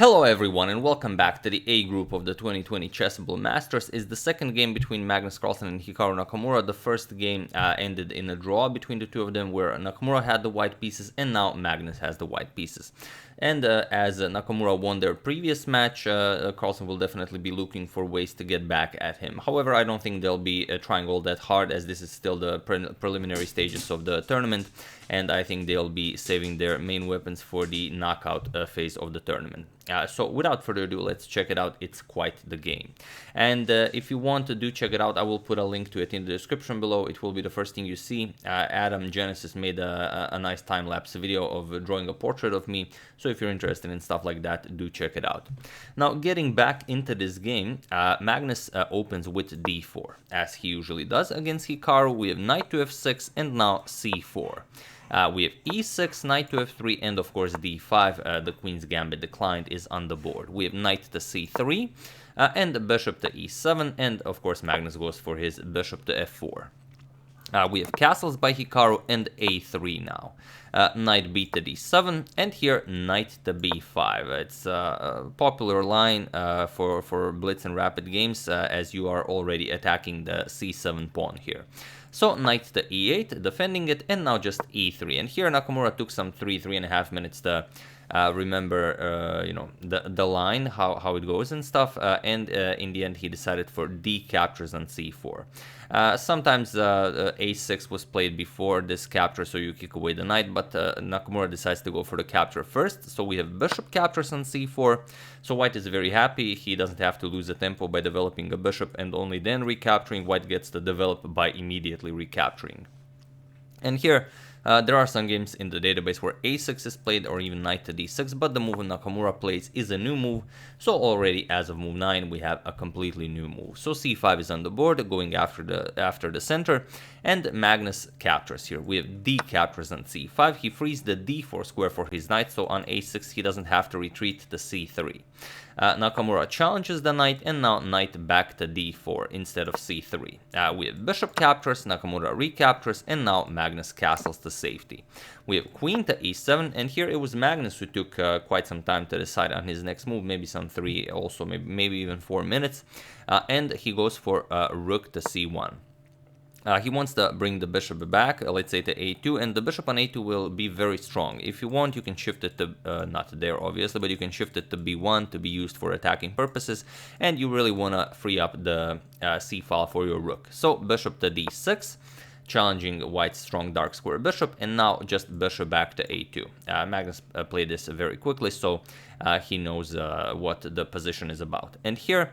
Hello everyone and welcome back to the A group of the 2020 Chessable Masters. Is the second game between Magnus Carlsen and Hikaru Nakamura. The first game ended in a draw between the two of them where Nakamura had the white pieces and now Magnus has the white pieces. And as Nakamura won their previous match, Carlsen will definitely be looking for ways to get back at him. However, I don't think they'll be trying all that hard as this is still the preliminary stages of the tournament. And I think they'll be saving their main weapons for the knockout phase of the tournament. So without further ado, let's check it out. It's quite the game. And if you want to check it out, I will put a link to it in the description below. It will be the first thing you see. Adam Genesis made a nice time-lapse video of drawing a portrait of me. So if you're interested in stuff like that, do check it out. Now, getting back into this game, Magnus opens with d4, as he usually does against Hikaru. We have knight to f6 and now c4. We have e6, knight to f3, and of course d5, the queen's Gambit Declined, is on the board. We have knight to c3, and bishop to e7, and of course Magnus goes for his bishop to f4. We have castles by Hikaru and a3 now. Knight b to d7, and here knight to b5. It's a popular line for blitz and rapid games, as you are already attacking the c7 pawn here. So knight to e8, defending it, and now just e3. And here Nakamura took some 3.5 minutes to remember, the line, how it goes and stuff. And in the end, he decided for d captures on c4. Sometimes a6 was played before this capture, so you kick away the knight, but Nakamura decides to go for the capture first. So we have bishop captures on c4. So white is very happy. He doesn't have to lose a tempo by developing a bishop and only then recapturing. White gets to develop by immediately recapturing. And here, there are some games in the database where a6 is played or even knight to d6, but the move Nakamura plays is a new move, so already as of move 9 we have a completely new move. So c5 is on the board, going after the center, and Magnus captures here. We have d captures on c5, he frees the d4 square for his knight, so on a6 he doesn't have to retreat to c3. Nakamura challenges the knight, and now knight back to d4 instead of c3. We have bishop captures, Nakamura recaptures, and now Magnus castles to safety. We have queen to e7, and here it was Magnus who took quite some time to decide on his next move, maybe some 3, also maybe even 4 minutes, and he goes for rook to c1. He wants to bring the bishop back, let's say to a2, and the bishop on a2 will be very strong. If you want, you can shift it to, not there obviously, but you can shift it to b1 to be used for attacking purposes, and you really want to free up the c file for your rook. So bishop to d6, challenging white's strong dark square bishop, and now just bishop back to a2. Magnus played this very quickly, so he knows what the position is about. And here,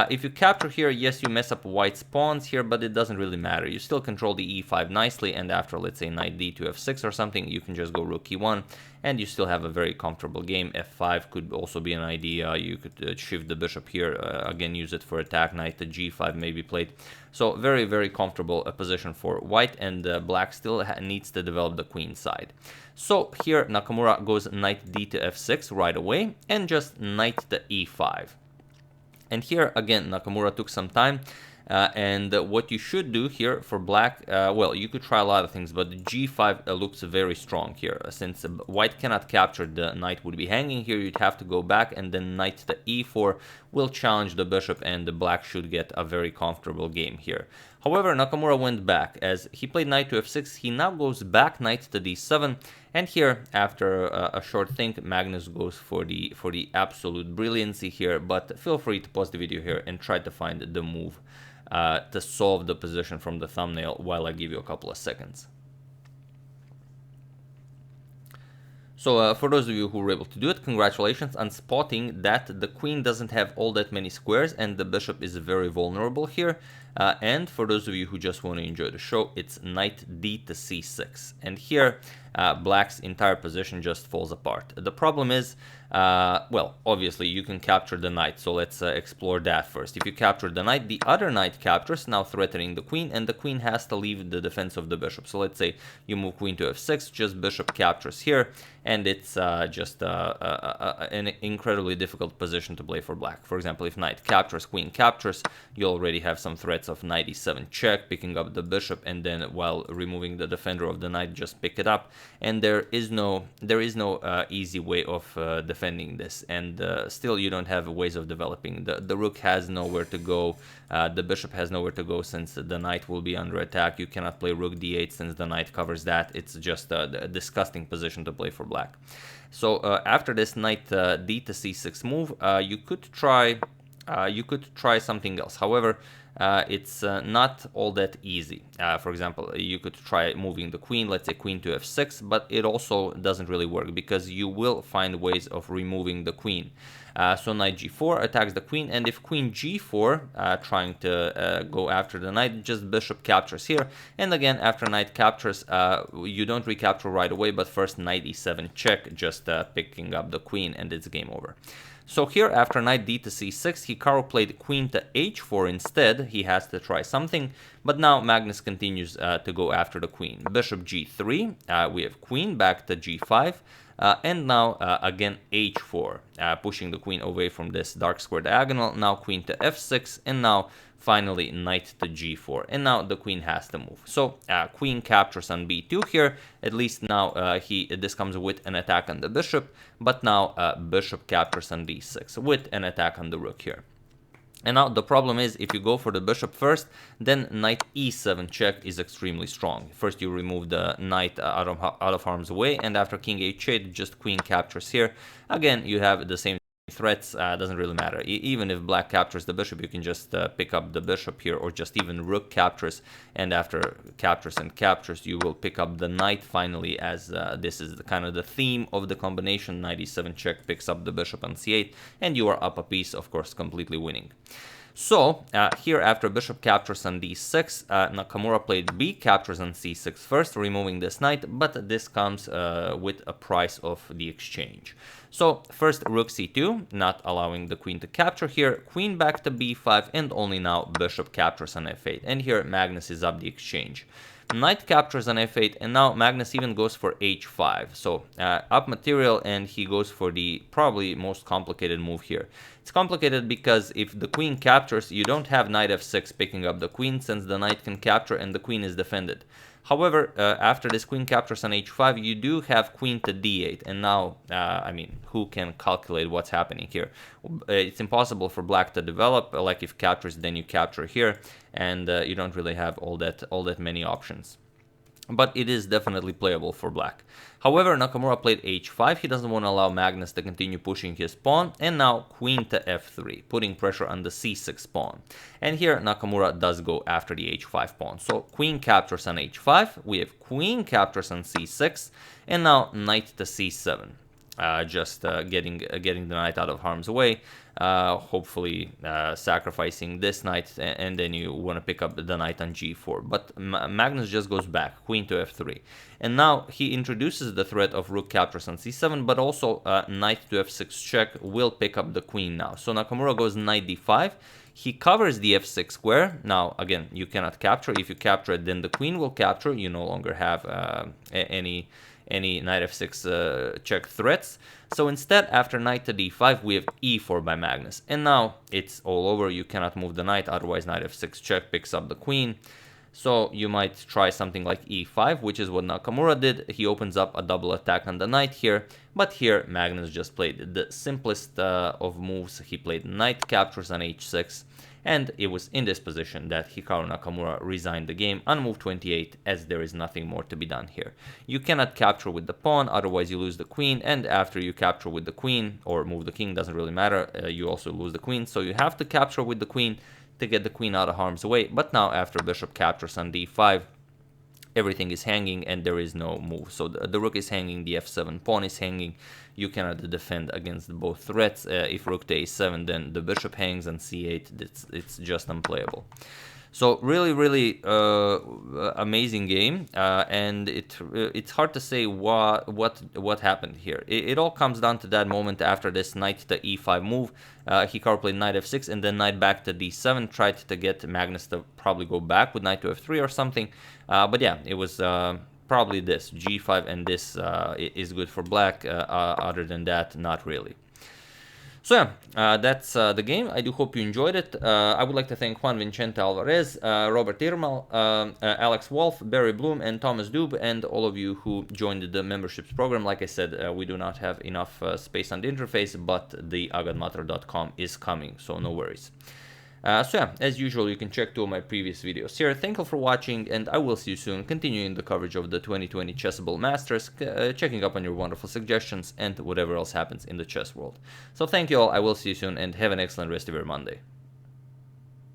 if you capture here, yes, you mess up white's pawns here, but it doesn't really matter. You still control the e5 nicely, and after, let's say, knight d to f6 or something, you can just go rook e1, and you still have a very comfortable game. f5 could also be an idea. You could shift the bishop here, again, use it for attack. Knight to g5 may be played. So very, very comfortable position for white, and black still needs to develop the queen side. So here Nakamura goes knight d to f6 right away, and just knight to e5. And here again Nakamura took some time, and what you should do here for black, well, you could try a lot of things, but the g5 looks very strong here. Since white cannot capture, the knight would be hanging here, you'd have to go back, and then knight to e4 will challenge the bishop, and the black should get a very comfortable game here. However, Nakamura went back. As he played knight to f6, he now goes back knight to d7, and here, after a short think, Magnus goes for the absolute brilliancy here, but feel free to pause the video here and try to find the move to solve the position from the thumbnail while I give you a couple of seconds. So for those of you who were able to do it, congratulations on spotting that the queen doesn't have all that many squares and the bishop is very vulnerable here. And for those of you who just want to enjoy the show, it's knight d to c6. And here, black's entire position just falls apart. The problem is, well, obviously you can capture the knight, so let's explore that first. If you capture the knight, the other knight captures, now threatening the queen, and the queen has to leave the defense of the bishop. So let's say you move queen to f6, just bishop captures here, and it's just an incredibly difficult position to play for black. For example, if knight captures, queen captures, you already have some threats threats of knight e7 check, picking up the bishop, and then while removing the defender of the knight, just pick it up. And there is no easy way of defending this, and still you don't have ways of developing. The rook has nowhere to go, the bishop has nowhere to go since the knight will be under attack. You cannot play rook d8 since the knight covers that. It's just a disgusting position to play for black. So after this knight d to c6 move, you could try something else. However, it's not all that easy. For example, you could try moving the queen, let's say queen to f6, but it also doesn't really work because you will find ways of removing the queen. So knight g4 attacks the queen, and if queen g4 trying to go after the knight, just bishop captures here. And again, after knight captures, you don't recapture right away, but first knight e7 check, just picking up the queen, and it's game over. So here, after knight d to c6, Hikaru played queen to h4 instead. He has to try something, but now Magnus continues to go after the queen. Bishop g3, we have queen back to g5, and now again h4, pushing the queen away from this dark square diagonal. Now queen to f6, and now finally knight to g4, and now the queen has to move. So queen captures on b2 here. At least now this comes with an attack on the bishop, but now bishop captures on d6 with an attack on the rook here. And now the problem is, if you go for the bishop first, then knight e7 check is extremely strong. First you remove the knight out of harm's way, and after king h8, just queen captures here. Again, you have the same threats, doesn't really matter. Even if black captures the bishop, you can just pick up the bishop here, or just even rook captures, and after captures and captures, you will pick up the knight finally, as this is kind of the theme of the combination. Knight e7 check picks up the bishop on c8, and you are up a piece, of course, completely winning. So here, after bishop captures on d6, Nakamura played b captures on c6 first, removing this knight, but this comes with a price of the exchange. So first rook c2, not allowing the queen to capture here, queen back to b5, and only now bishop captures on f8, and here Magnus is up the exchange. Knight captures on f8, and now Magnus even goes for h5. So up material, and he goes for the probably most complicated move here. It's complicated because if the queen captures, you don't have knight f6 picking up the queen, since the knight can capture and the queen is defended. However, after this queen captures on h5, you do have queen to d8, and now, I mean, who can calculate what's happening here? It's impossible for black to develop. Like if captures, then you capture here, and you don't really have all that many options. But it is definitely playable for black. However, Nakamura played h5. He doesn't want to allow Magnus to continue pushing his pawn, and now queen to f3, putting pressure on the c6 pawn. And here Nakamura does go after the h5 pawn. So queen captures on h5, we have queen captures on c6, and now knight to c7. Just getting the knight out of harm's way, hopefully sacrificing this knight, and then you want to pick up the knight on g4. But Magnus just goes back, queen to f3. And now he introduces the threat of rook captures on c7, but also knight to f6 check will pick up the queen now. So Nakamura goes knight d5. He covers the f6 square. Now, again, you cannot capture. If you capture it, then the queen will capture. You no longer have any knight f6 check threats. So instead, after knight to d5, we have e4 by Magnus. And now it's all over. You cannot move the knight, otherwise knight f6 check picks up the queen. So you might try something like e5, which is what Nakamura did. He opens up a double attack on the knight here. But here, Magnus just played the simplest of moves. He played knight captures on h6. And it was in this position that Hikaru Nakamura resigned the game on move 28, as there is nothing more to be done here. You cannot capture with the pawn, otherwise you lose the queen, and after you capture with the queen, or move the king, doesn't really matter, you also lose the queen. So you have to capture with the queen to get the queen out of harm's way. But now after bishop captures on d5, everything is hanging and there is no move. So the rook is hanging, the f7 pawn is hanging. You cannot defend against both threats. If rook to a7, then the bishop hangs, and c8, it's just unplayable. So really amazing game, and it's hard to say what happened here. It all comes down to that moment after this knight to e5 move. Hikaru played knight f6 and then knight back to d7, tried to get Magnus to probably go back with knight to f3 or something. But yeah, it was probably this g5, and this is good for black. Other than that, not really. So yeah, that's the game. I do hope you enjoyed it. I would like to thank Juan Vicente Alvarez, Robert Irmal, Alex Wolf, Barry Bloom, and Thomas Dube, and all of you who joined the memberships program. Like I said, we do not have enough space on the interface, but the agadmator.com is coming, so no worries. So yeah, as usual, you can check 2 of my previous videos here. Thank you for watching, and I will see you soon, continuing the coverage of the 2020 Chessable Masters, checking up on your wonderful suggestions, and whatever else happens in the chess world. So thank you all, I will see you soon, and have an excellent rest of your Monday.